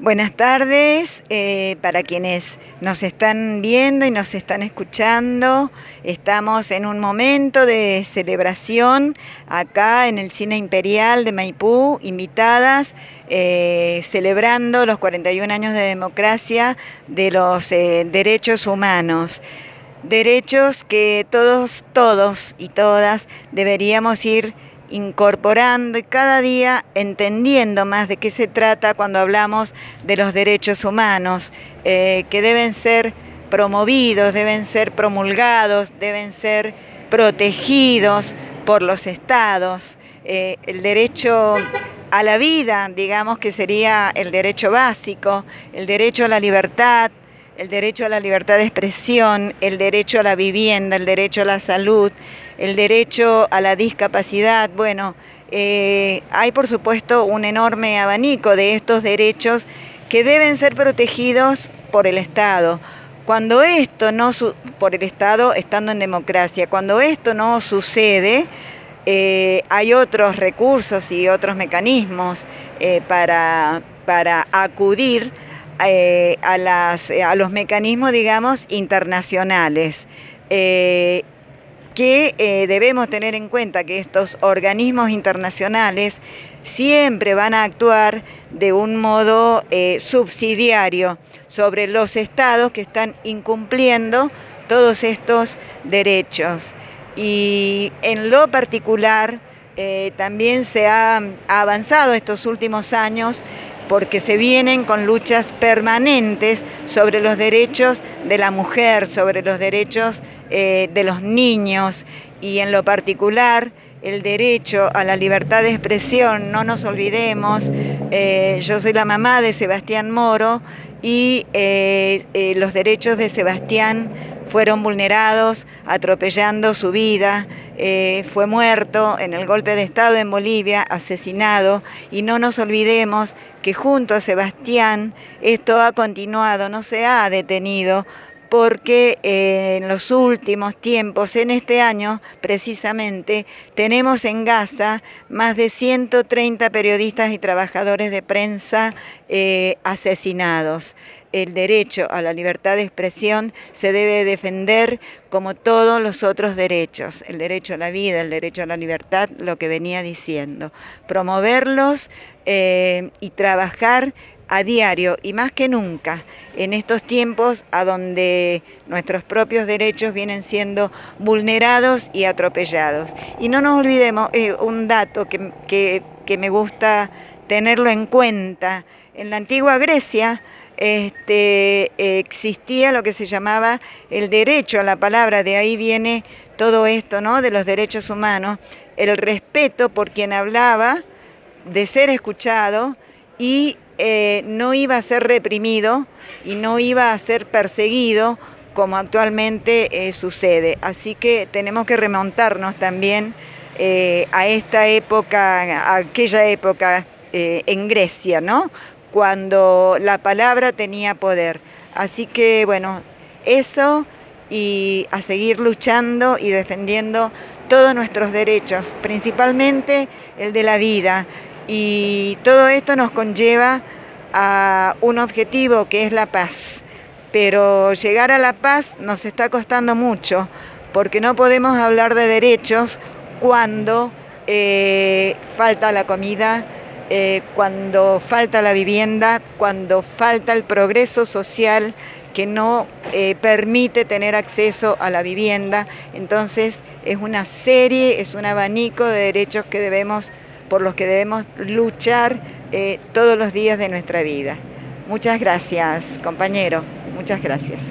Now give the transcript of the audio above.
Buenas tardes, para quienes nos están viendo y nos están escuchando. Estamos en un momento de celebración acá en el Cine Imperial de Maipú, invitadas, celebrando los 41 años de democracia de los derechos humanos. Derechos que todos y todas deberíamos ir incorporando y cada día entendiendo más de qué se trata cuando hablamos de los derechos humanos, que deben ser promovidos, deben ser promulgados, deben ser protegidos por los estados. El derecho a la vida, digamos que sería el derecho básico, el derecho a la libertad, el derecho a la libertad de expresión, el derecho a la vivienda, el derecho a la salud, el derecho a la discapacidad. Bueno, hay por supuesto un enorme abanico de estos derechos que deben ser protegidos por el Estado. Cuando esto no por el Estado estando en democracia, cuando esto no sucede, hay otros recursos y otros mecanismos para acudir a los mecanismos, digamos, internacionales, que debemos tener en cuenta que estos organismos internacionales siempre van a actuar de un modo subsidiario sobre los estados que están incumpliendo todos estos derechos. Y en lo particular, también se ha avanzado estos últimos años porque se vienen con luchas permanentes sobre los derechos de la mujer, sobre los derechos de los niños y en lo particular el derecho a la libertad de expresión. No nos olvidemos, yo soy la mamá de Sebastián Moro y los derechos de Sebastián fueron vulnerados, atropellando su vida, fue muerto en el golpe de Estado en Bolivia, asesinado, y no nos olvidemos que junto a Sebastián esto ha continuado, no se ha detenido, porque en los últimos tiempos, en este año precisamente, tenemos en Gaza más de 130 periodistas y trabajadores de prensa asesinados. El derecho a la libertad de expresión se debe defender como todos los otros derechos, el derecho a la vida, el derecho a la libertad, lo que venía diciendo. Promoverlos y trabajar a diario y más que nunca en estos tiempos a donde nuestros propios derechos vienen siendo vulnerados y atropellados. Y no nos olvidemos un dato que me gusta tenerlo en cuenta. En la antigua Grecia existía lo que se llamaba el derecho a la palabra, de ahí viene todo esto, ¿no?, de los derechos humanos, el respeto por quien hablaba, de ser escuchado y no iba a ser reprimido y no iba a ser perseguido como actualmente sucede. Así que tenemos que remontarnos también a esta época, a aquella época en Grecia, ¿no?, cuando la palabra tenía poder. Así que bueno, eso, y a seguir luchando y defendiendo todos nuestros derechos, principalmente el de la vida. Y todo esto nos conlleva a un objetivo que es la paz. Pero llegar a la paz nos está costando mucho, porque no podemos hablar de derechos cuando falta la comida, cuando falta la vivienda, cuando falta el progreso social que no permite tener acceso a la vivienda. Entonces es una serie, es un abanico de derechos por los que debemos luchar todos los días de nuestra vida. Muchas gracias, compañero, muchas gracias.